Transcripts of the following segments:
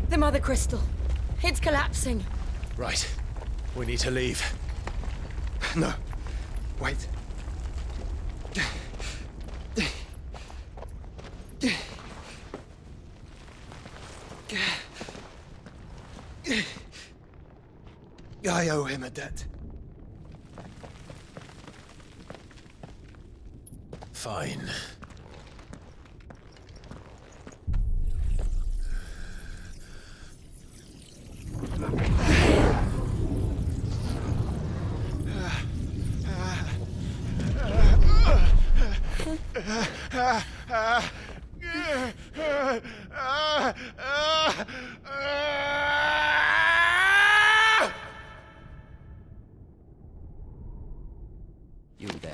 The Mother Crystal. It's collapsing. Right. We need to leave. No. Wait. I owe him a debt. Fine. You there.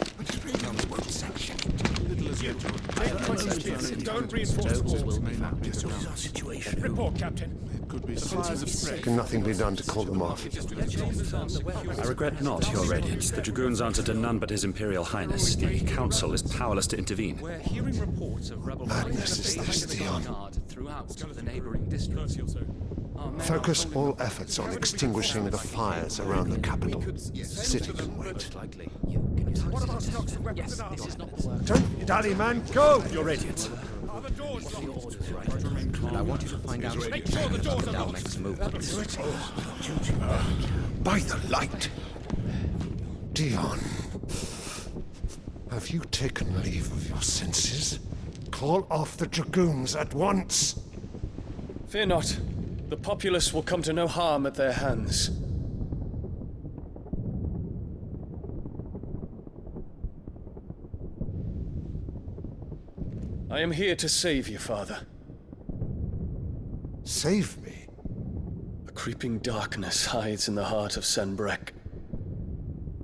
Don't reinforce the walls. Situation. Report, Captain. Can nothing be done to call them off? I regret not, Your Radiance. The Dragoons answer to none but His Imperial Highness. The Council is powerless to intervene. We're hearing reports of rebel Madness is this, Dion. throughout the neighboring districts. Focus all efforts on extinguishing the fires around the capital. The city can wait. What about stocks and weapons and arms? Don't dally, man, go! Your Radiance. Are the doors locked? And I want you to find out Make sure the doors are locked. Dalmek's movements. By the light! Dion, have you taken leave of your senses? Call off the Dragoons at once! Fear not. The populace will come to no harm at their hands. I am here to save you, Father. Save me? A creeping darkness hides in the heart of Sanbreque.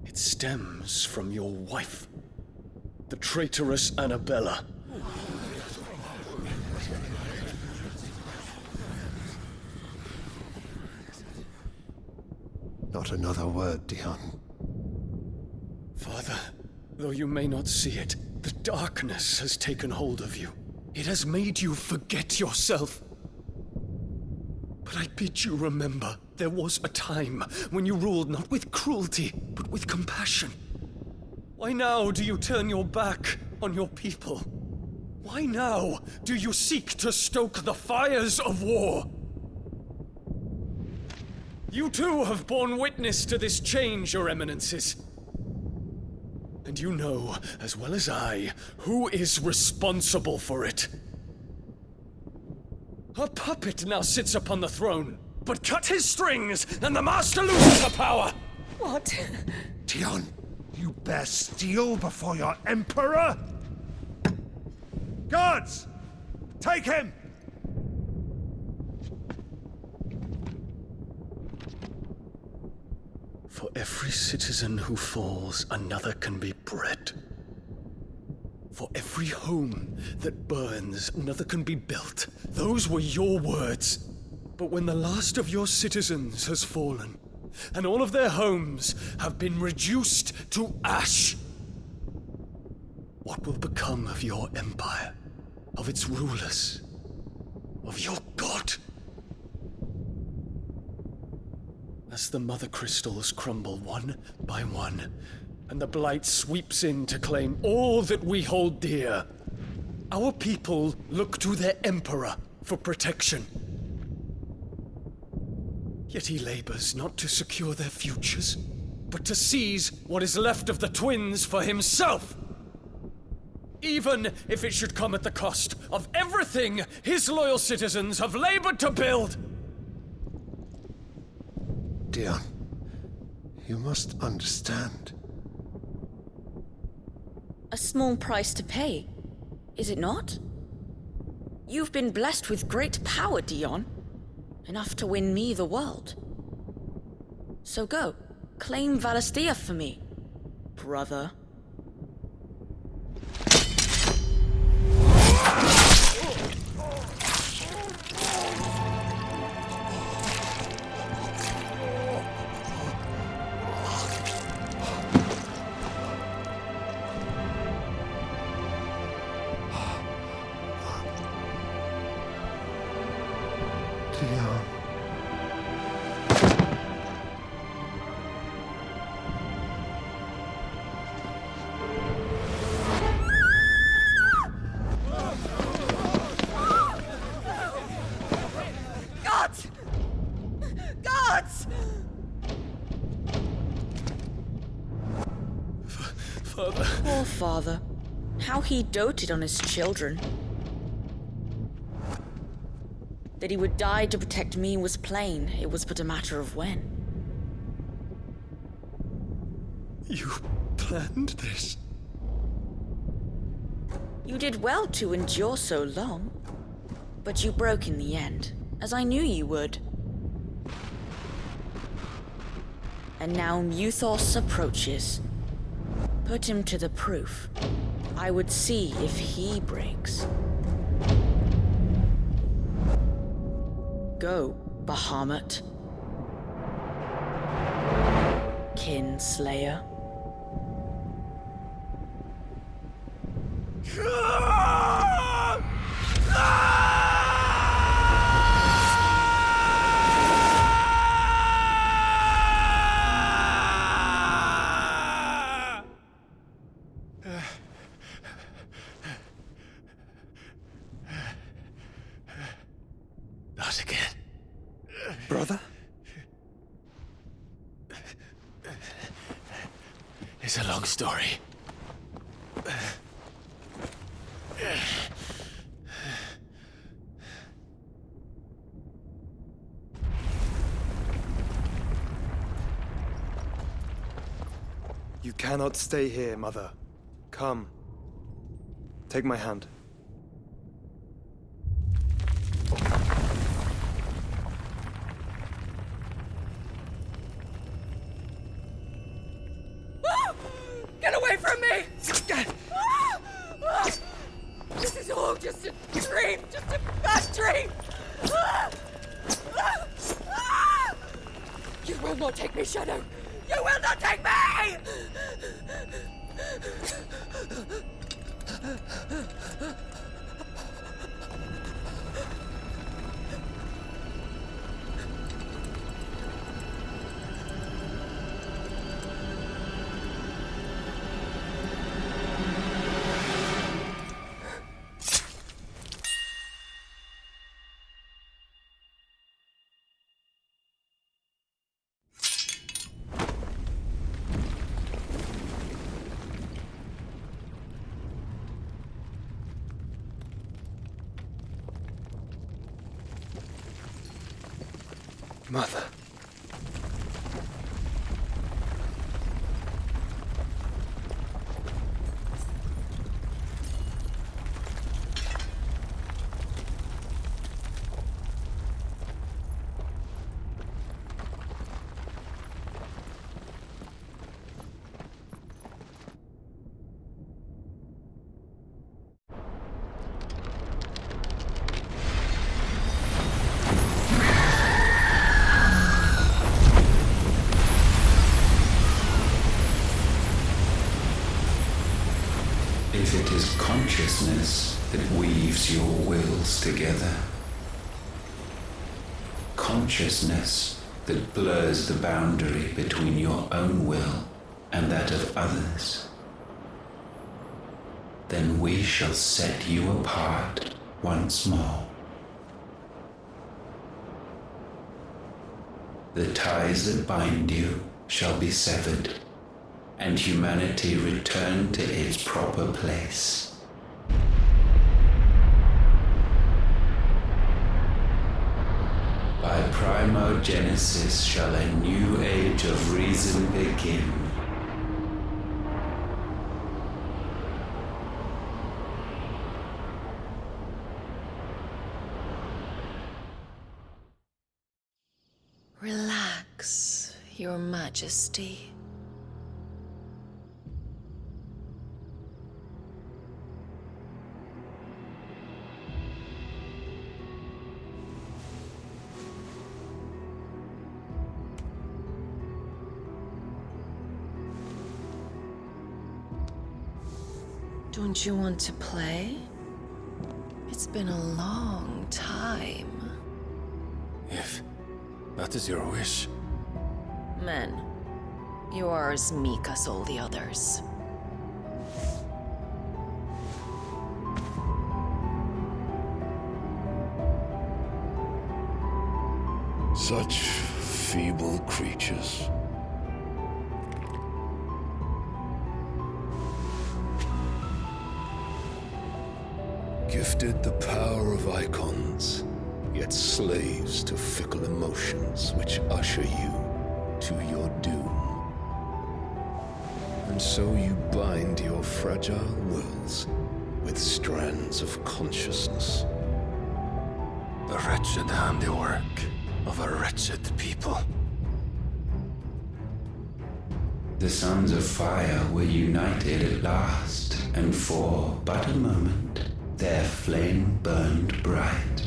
It stems from your wife, the traitorous Annabella. Not another word, Dion. Father, though you may not see it, the darkness has taken hold of you. It has made you forget yourself. But I bid you remember, there was a time when you ruled not with cruelty, but with compassion. Why now do you turn your back on your people? Why now do you seek to stoke the fires of war? You too have borne witness to this change, Your Eminences. And you know, as well as I, who is responsible for it. A puppet now sits upon the throne, but cut his strings, and the master loses the power! What? Dion, you bear steel before your emperor? Guards! Take him! For every citizen who falls, another can be bred. For every home that burns, another can be built. Those were your words. But when the last of your citizens has fallen, and all of their homes have been reduced to ash, what will become of your empire, of its rulers, of your god? As the Mother Crystals crumble one by one, and the Blight sweeps in to claim all that we hold dear, our people look to their Emperor for protection. Yet he labors not to secure their futures, but to seize what is left of the twins for himself. Even if it should come at the cost of everything his loyal citizens have labored to build. Dion, you must understand. A small price to pay, is it not? You've been blessed with great power, Dion. Enough to win me the world. So go, claim Valisthea for me, brother. Dion. Gods! Gods! Father. Poor father. How he doted on his children. That he would die to protect me was plain. It was but a matter of when. You planned this? You did well to endure so long. But you broke in the end, as I knew you would. And now Muthos approaches. Put him to the proof. I would see if he breaks. Go, Bahamut. Kinslayer. Not again. Brother? It's a long story. You cannot stay here, Mother. Come. Take my hand. Get away from me! This is all just a dream, just a bad dream! You will not take me, Shadow! You will not take me! Mother. If it is consciousness that weaves your wills together, consciousness that blurs the boundary between your own will and that of others, then we shall set you apart once more. The ties that bind you shall be severed, and humanity return to its proper place. By primogenesis shall a new age of reason begin. Relax, Your Majesty. Don't you want to play? It's been a long time. If that is your wish. Men, you are as meek as all the others. Such feeble creatures. Gifted the power of Eikons, yet slaves to fickle emotions which usher you to your doom. And so you bind your fragile wills with strands of consciousness. The wretched handiwork of a wretched people. The Sons of Fire were united at last, and for but a moment, their flame burned bright.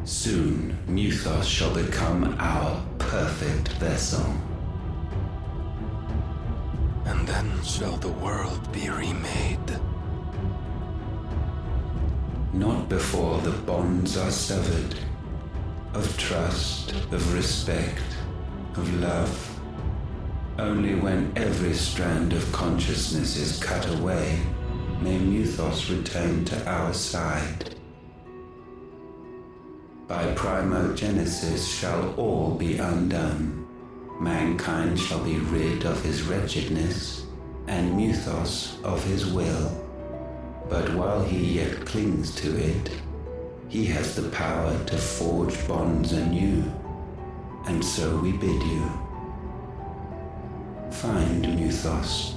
Soon, Mythos shall become our perfect vessel. And then shall the world be remade. Not before the bonds are severed, of trust, of respect, of love. Only when every strand of consciousness is cut away, may Mythos return to our side. By primogenesis shall all be undone. Mankind shall be rid of his wretchedness, and Mythos of his will. But while he yet clings to it, he has the power to forge bonds anew. And so we bid you, find Mythos,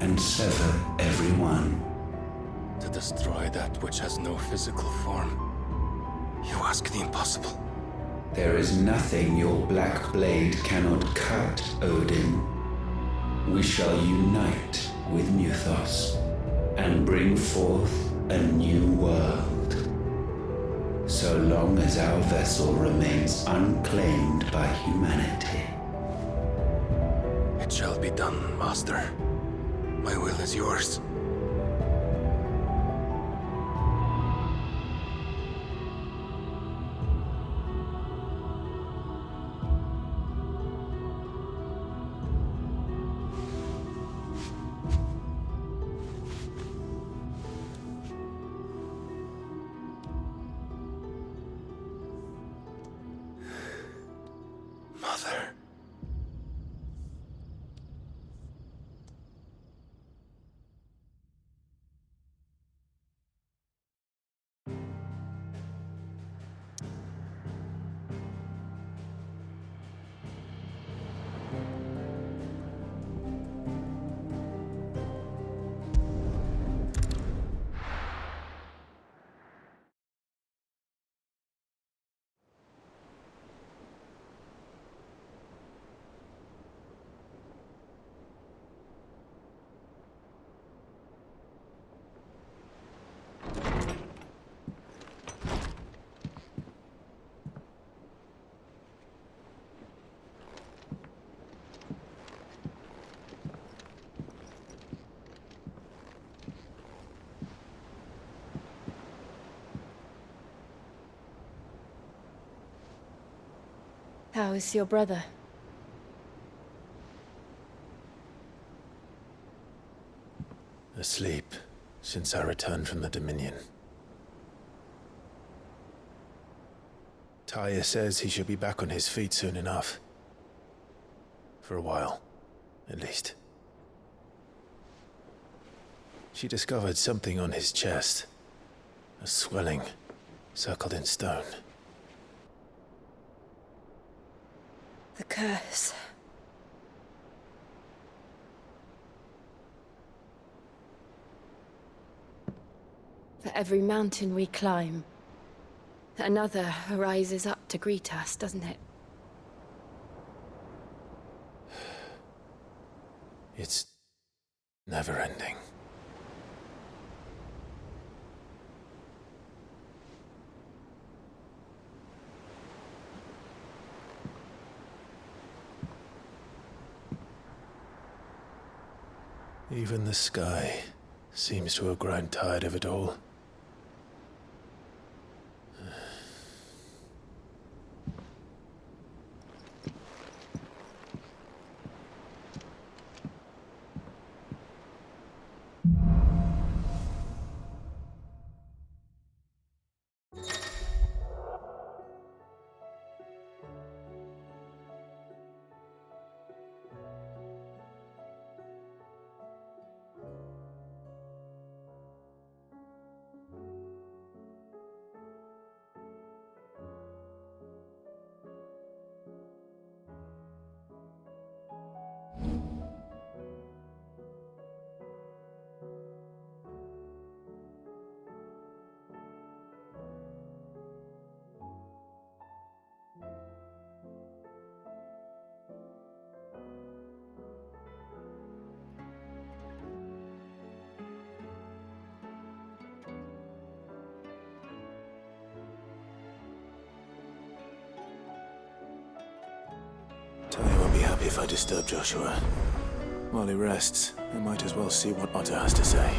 and sever every one. To destroy that which has no physical form. You ask the impossible. There is nothing your black blade cannot cut, Odin. We shall unite with Mythos, and bring forth a new world. So long as our vessel remains unclaimed by humanity. It shall be done, Master. My will is yours. Mother. How is your brother? Asleep since I returned from the Dominion. Taya says he should be back on his feet soon enough. For a while, at least. She discovered something on his chest. A swelling, circled in stone. The curse. For every mountain we climb, another rises up to greet us, doesn't it? It's never ending. Even the sky seems to have grown tired of it all. If I disturb Joshua, while he rests, I might as well see what Otter has to say.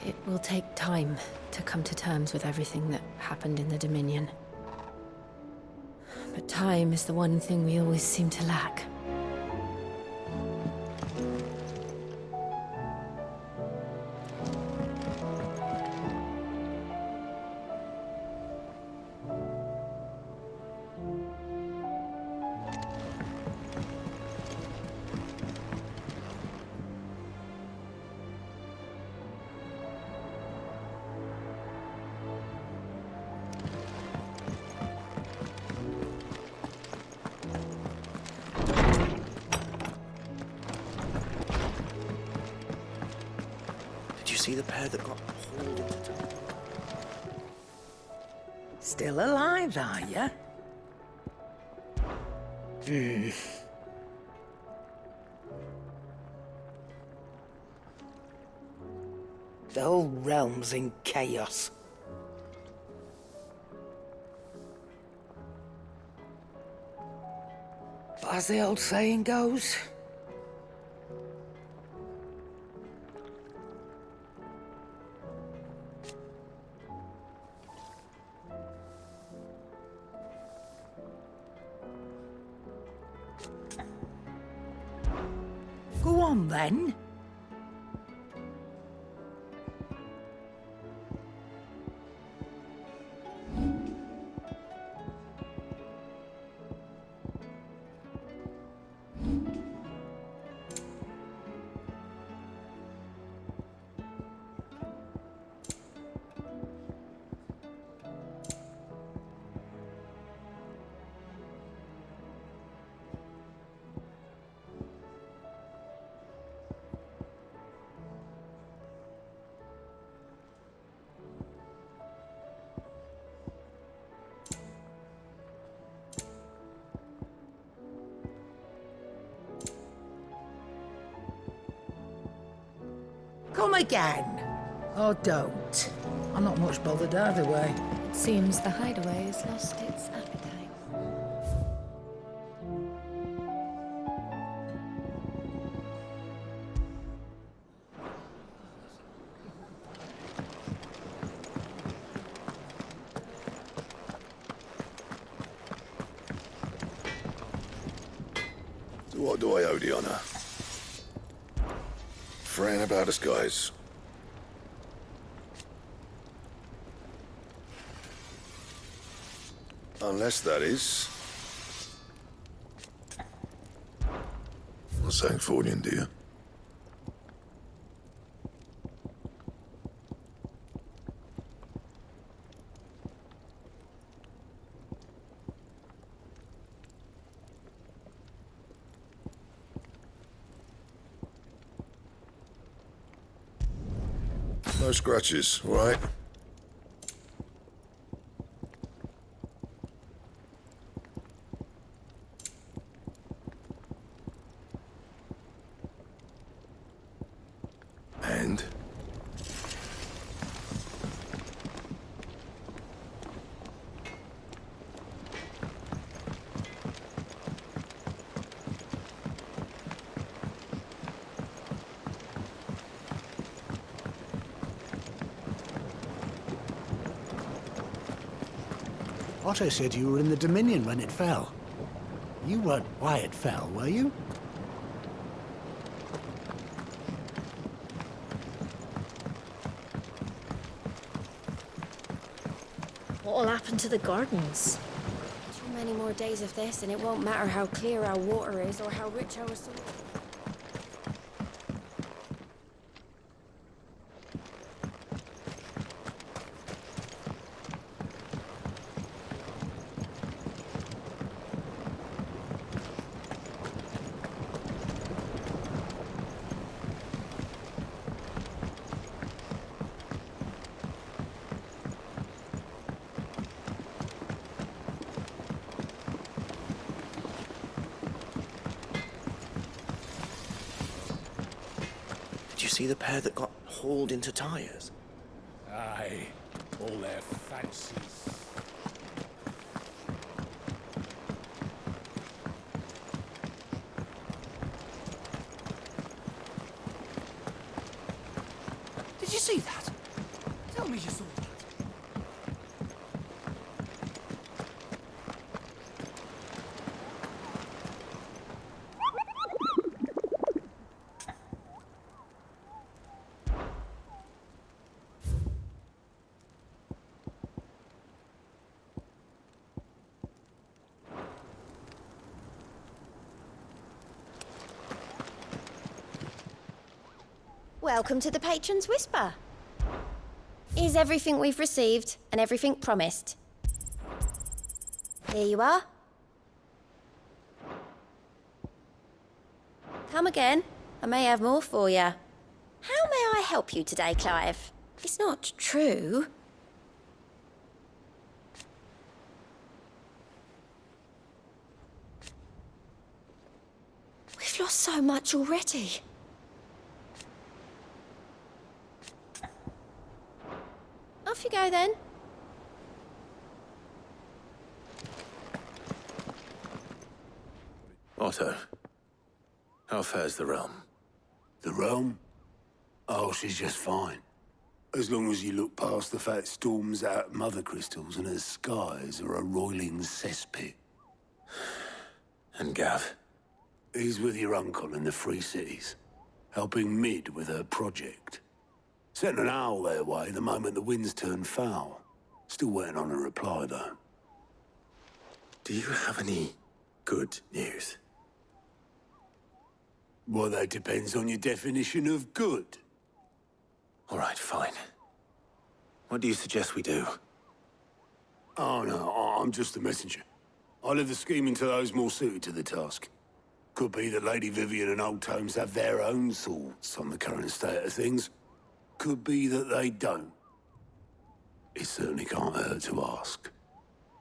It will take time to come to terms with everything that happened in the Dominion. But time is the one thing we always seem to lack. see the pair that got hauled into town? Still alive, are ya? The whole realm's in chaos. But as the old saying goes, go on then. Come again. Or don't. I'm not much bothered either way. It seems the hideaway has lost its appetite. So what do I owe the honor? Fran about us, guys. Unless that is... Something for you, dear. No scratches, all right? And? Otto said you were in the Dominion when it fell. You weren't why it fell, were you? What'll happen to the gardens? Too many more days of this, and it won't matter how clear our water is or how rich our soil. Did you see the pair that got hauled into tires? Aye, all their fancies. Did you see that? Tell me you saw that. Welcome to the Patron's Whisper. Is everything we've received and everything promised? Here you are. Come again. I may have more for you. How may I help you today, Clive? It's not true. We've lost so much already. Off you go, then. Otto, how fares the realm? The realm? Oh, she's just fine. As long as you look past the fat storms out mother crystals and her skies are a roiling cesspit. And Gav? He's with your uncle in the Free Cities, helping Mid with her project. Sent an owl their way the moment the winds turned foul. Still waiting on a reply, though. Do you have any good news? Well, that depends on your definition of good. All right, fine. What do you suggest we do? Oh, no, I'm just a messenger. I leave the scheming to those more suited to the task. Could be that Lady Vivian and Old Tomes have their own thoughts on the current state of things. Could be that they don't. It certainly can't hurt to ask.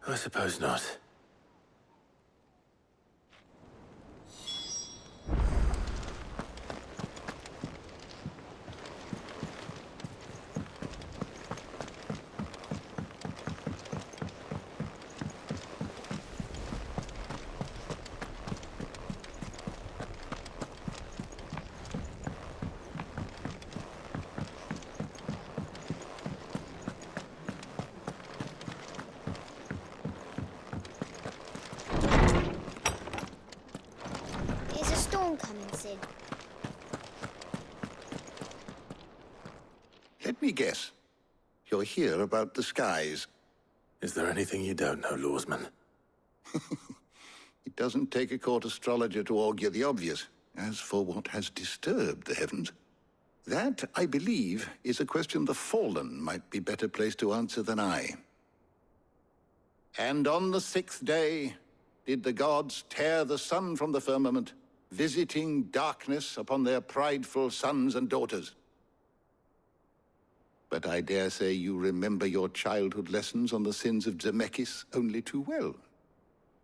I suppose not. Let me guess. You're here about the skies. Is there anything you don't know, Lawsman? It doesn't take a court astrologer to augur the obvious. As for what has disturbed the heavens, that, I believe, is a question the Fallen might be better placed to answer than I. And on the 6th day did the gods tear the sun from the firmament, visiting darkness upon their prideful sons and daughters. But I dare say you remember your childhood lessons on the sins of Zemeckis only too well.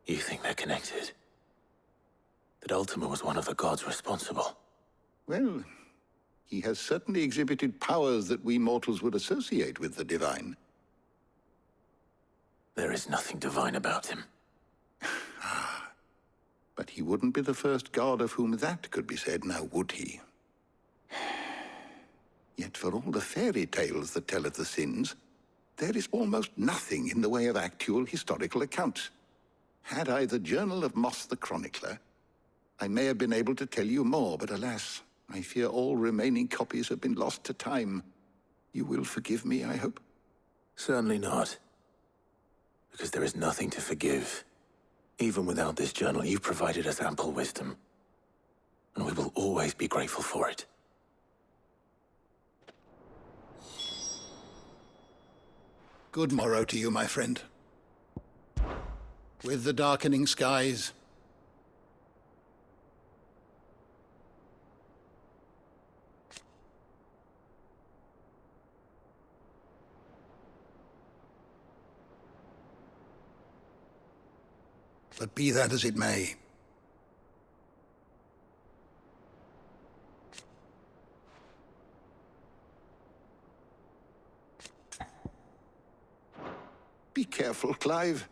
You think they're connected? That Ultima was one of the gods responsible? Well, he has certainly exhibited powers that we mortals would associate with the divine. There is nothing divine about him. But he wouldn't be the first god of whom that could be said, now would he? Yet for all the fairy tales that tell of the sins, there is almost nothing in the way of actual historical accounts. Had I the Journal of Moss the Chronicler, I may have been able to tell you more, but alas, I fear all remaining copies have been lost to time. You will forgive me, I hope? Certainly not. Because there is nothing to forgive. Even without this journal, you've provided us ample wisdom. And we will always be grateful for it. Good morrow to you, my friend. With the darkening skies, but be that as it may, be careful, Clive.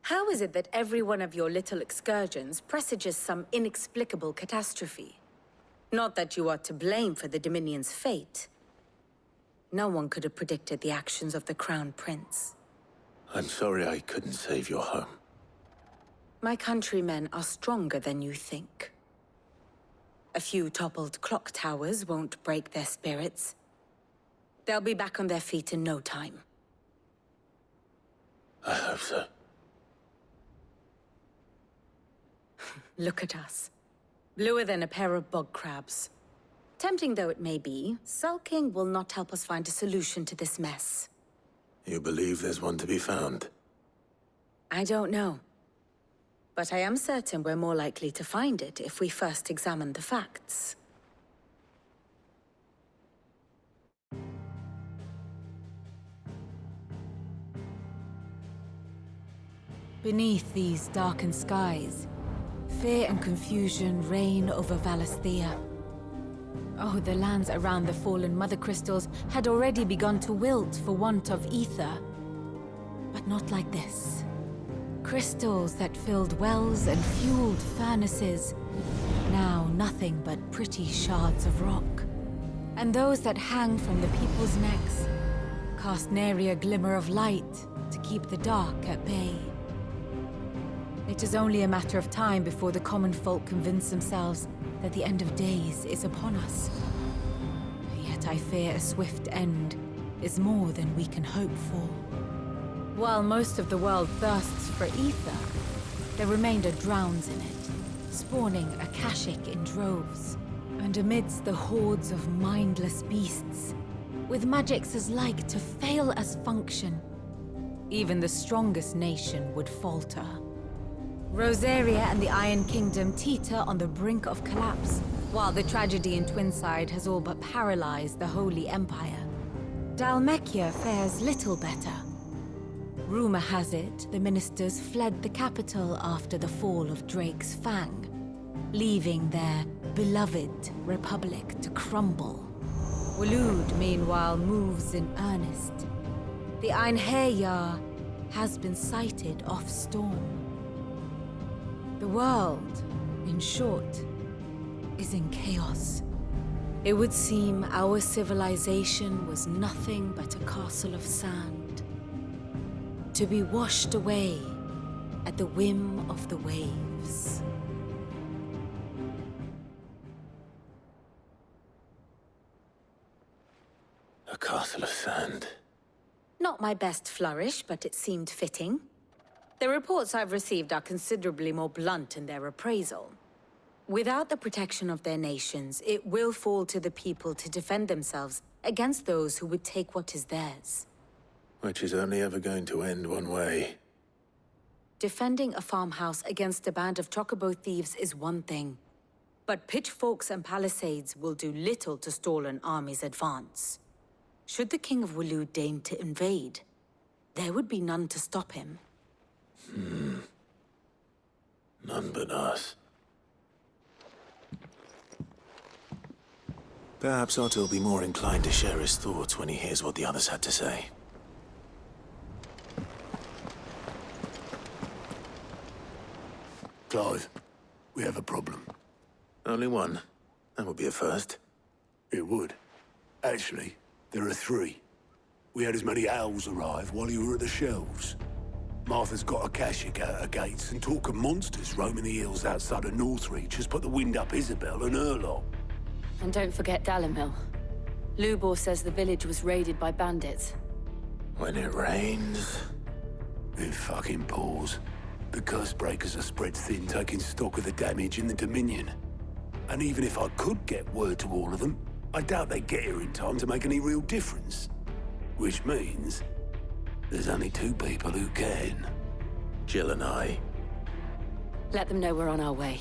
How is it that every one of your little excursions presages some inexplicable catastrophe? Not that you are to blame for the Dominion's fate. No one could have predicted the actions of the Crown Prince. I'm sorry I couldn't save your home. My countrymen are stronger than you think. A few toppled clock towers won't break their spirits. They'll be back on their feet in no time. I hope so. Look at us. Bluer than a pair of bog crabs. Tempting though it may be, sulking will not help us find a solution to this mess. You believe there's one to be found? I don't know. But I am certain we're more likely to find it if we first examine the facts. Beneath these darkened skies, fear and confusion reign over Valisthea. Oh, the lands around the fallen Mother Crystals had already begun to wilt for want of ether. But not like this. Crystals that filled wells and fueled furnaces, now nothing but pretty shards of rock. And those that hang from the people's necks cast nary a glimmer of light to keep the dark at bay. It is only a matter of time before the common folk convince themselves that the end of days is upon us. Yet I fear a swift end is more than we can hope for. While most of the world thirsts for ether, the remainder drowns in it, spawning Akashic in droves. And amidst the hordes of mindless beasts, with magics as like to fail as function, even the strongest nation would falter. Rosaria and the Iron Kingdom teeter on the brink of collapse, while the tragedy in Twinside has all but paralyzed the Holy Empire. Dalmekia fares little better. Rumor has it the ministers fled the capital after the fall of Drake's Fang, leaving their beloved republic to crumble. Waloed, meanwhile, moves in earnest. The Einherjar has been sighted off Storm. The world, in short, is in chaos. It would seem our civilization was nothing but a castle of sand, to be washed away at the whim of the waves. A castle of sand. Not my best flourish, but it seemed fitting. The reports I've received are considerably more blunt in their appraisal. Without the protection of their nations, it will fall to the people to defend themselves against those who would take what is theirs. Which is only ever going to end one way. Defending a farmhouse against a band of Chocobo thieves is one thing. But pitchforks and palisades will do little to stall an army's advance. Should the King of Waloed deign to invade, there would be none to stop him. None but us. Perhaps Otto will be more inclined to share his thoughts when he hears what the others had to say. Clive, we have a problem. Only one. That would be a first. It would. Actually, there are three. We had as many owls arrive while you were at the shelves. Martha's got Akashic out her gates, and talk of monsters roaming the hills outside of Northreach has put the wind up Isabel and her lot. And don't forget Dalimil. Lubor says the village was raided by bandits. When it rains... It fucking pours. The curse breakers are spread thin, taking stock of the damage in the Dominion. And even if I could get word to all of them, I doubt they'd get here in time to make any real difference. Which means... there's only two people who can. Jill and I. Let them know we're on our way.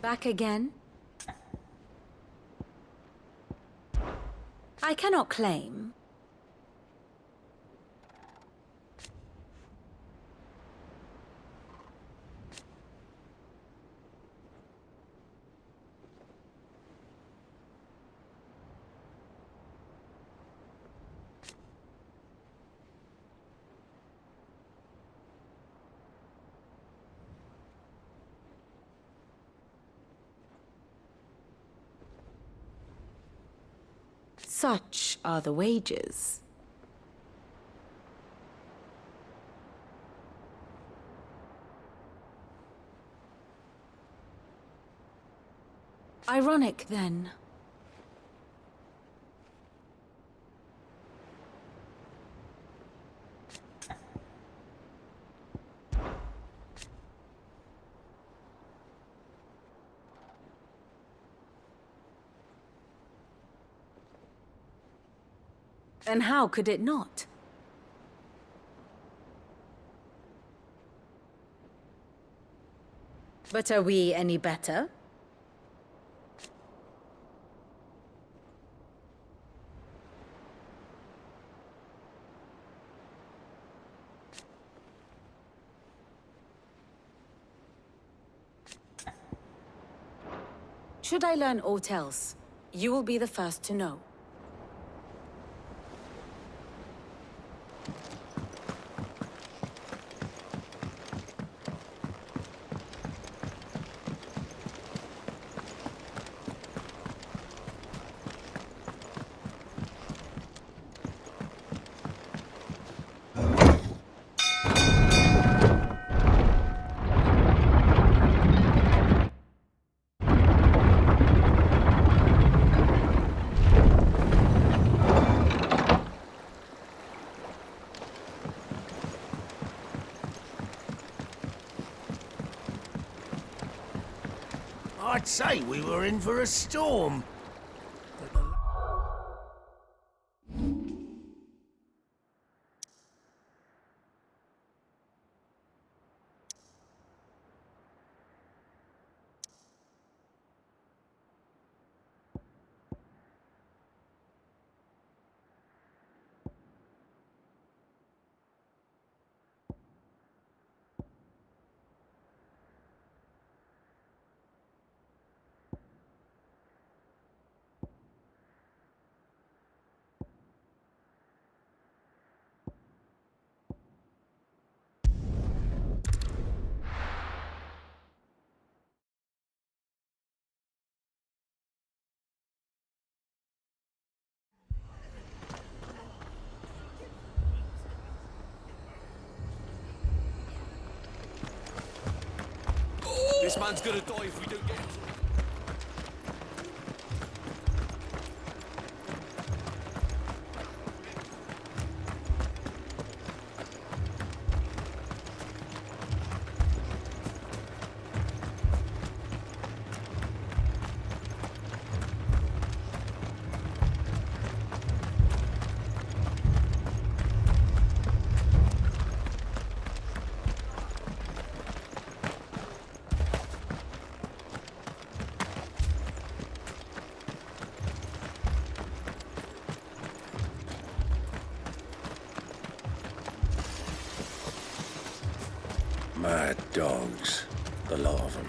Back again? I cannot claim. Such are the wages. Ironic, then. And how could it not? But are we any better? Should I learn aught else, you will be the first to know. I'd say we were in for a storm. This man's gonna die if we don't get him. Mad dogs, the lot of them.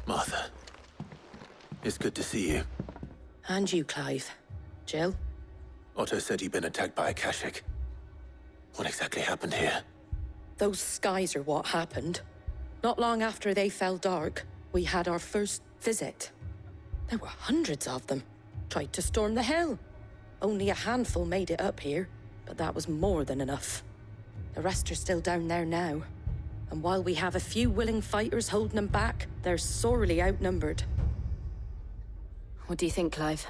Martha, it's good to see you. And you, Clive. Jill? Otto said you'd been attacked by a Kashik. What exactly happened here? Those skies are what happened. Not long after they fell dark, we had our first visit. There were hundreds of them. Tried to storm the hill. Only a handful made it up here, but that was more than enough. The rest are still down there now. And while we have a few willing fighters holding them back, they're sorely outnumbered. What do you think, Clive?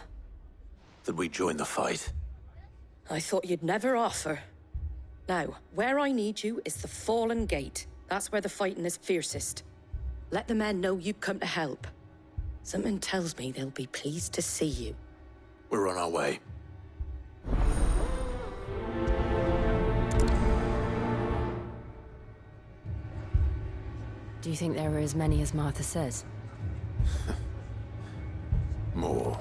That we join the fight? I thought you'd never offer. Now, where I need you is the Fallen Gate. That's where the fighting is fiercest. Let the men know you come to help. Something tells me they'll be pleased to see you. We're on our way. Do you think there are as many as Martha says? More.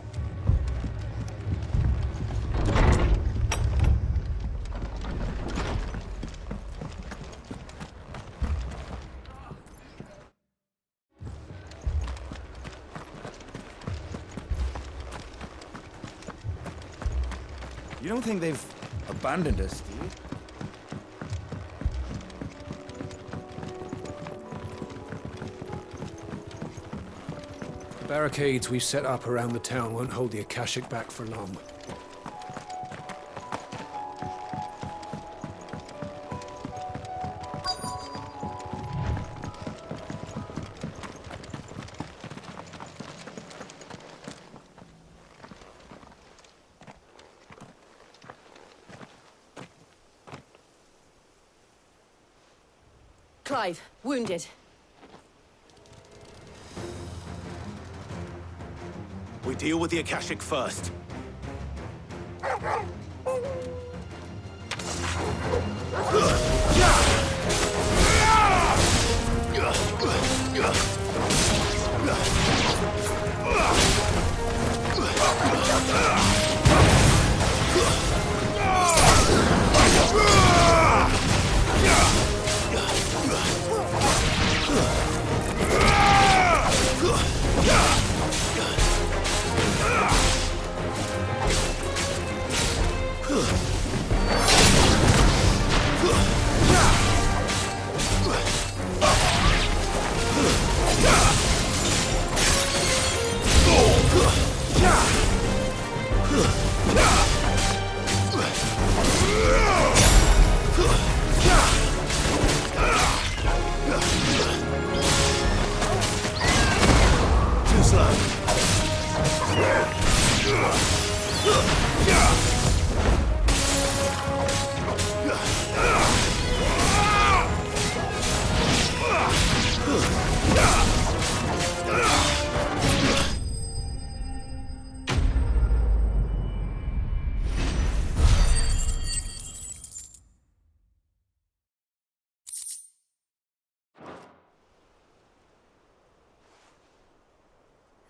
You don't think they've abandoned us, do you? The barricades we've set up around the town won't hold the Akashic back for long. Clive, wounded. We deal with the Akashic first.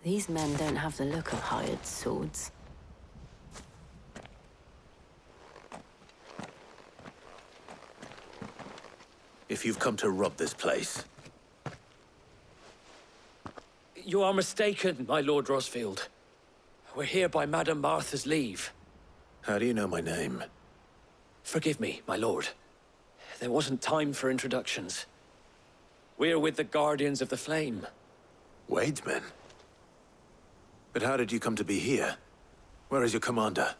These men don't have the look of hired swords. If you've come to rob this place, You are mistaken, my Lord Rosfield. We're here by Madame Martha's leave. how do you know my name? Forgive me, my lord. There wasn't time for introductions. We're with the Guardians of the Flame. Wade's men? But how did you come to be here? Where is your commander?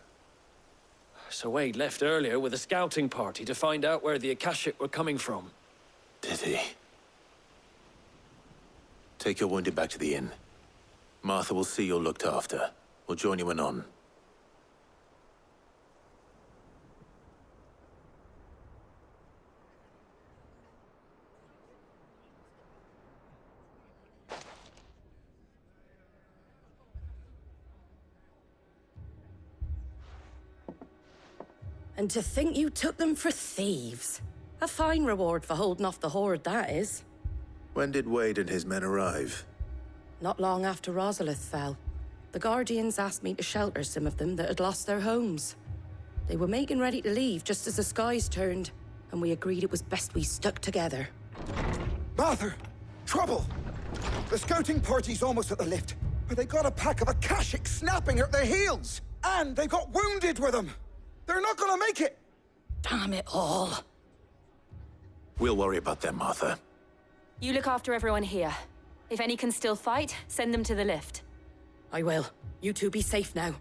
Sir Wade left earlier with a scouting party to find out where the Akashic were coming from. Did he? Take your wounded back to the inn. Martha will see you're looked after. We'll join you anon. And to think you took them for thieves. A fine reward for holding off the horde, that is. When did Wade and his men arrive? Not long after Rosalith fell. The Guardians asked me to shelter some of them that had lost their homes. They were making ready to leave just as the skies turned, and we agreed it was best we stuck together. Martha! Trouble! The scouting party's almost at the lift, but they got a pack of Akashic snapping at their heels! And they got wounded with them! They're not gonna make it! Damn it all. We'll worry about them, Martha. You look after everyone here. If any can still fight, send them to the lift. I will. You two be safe now.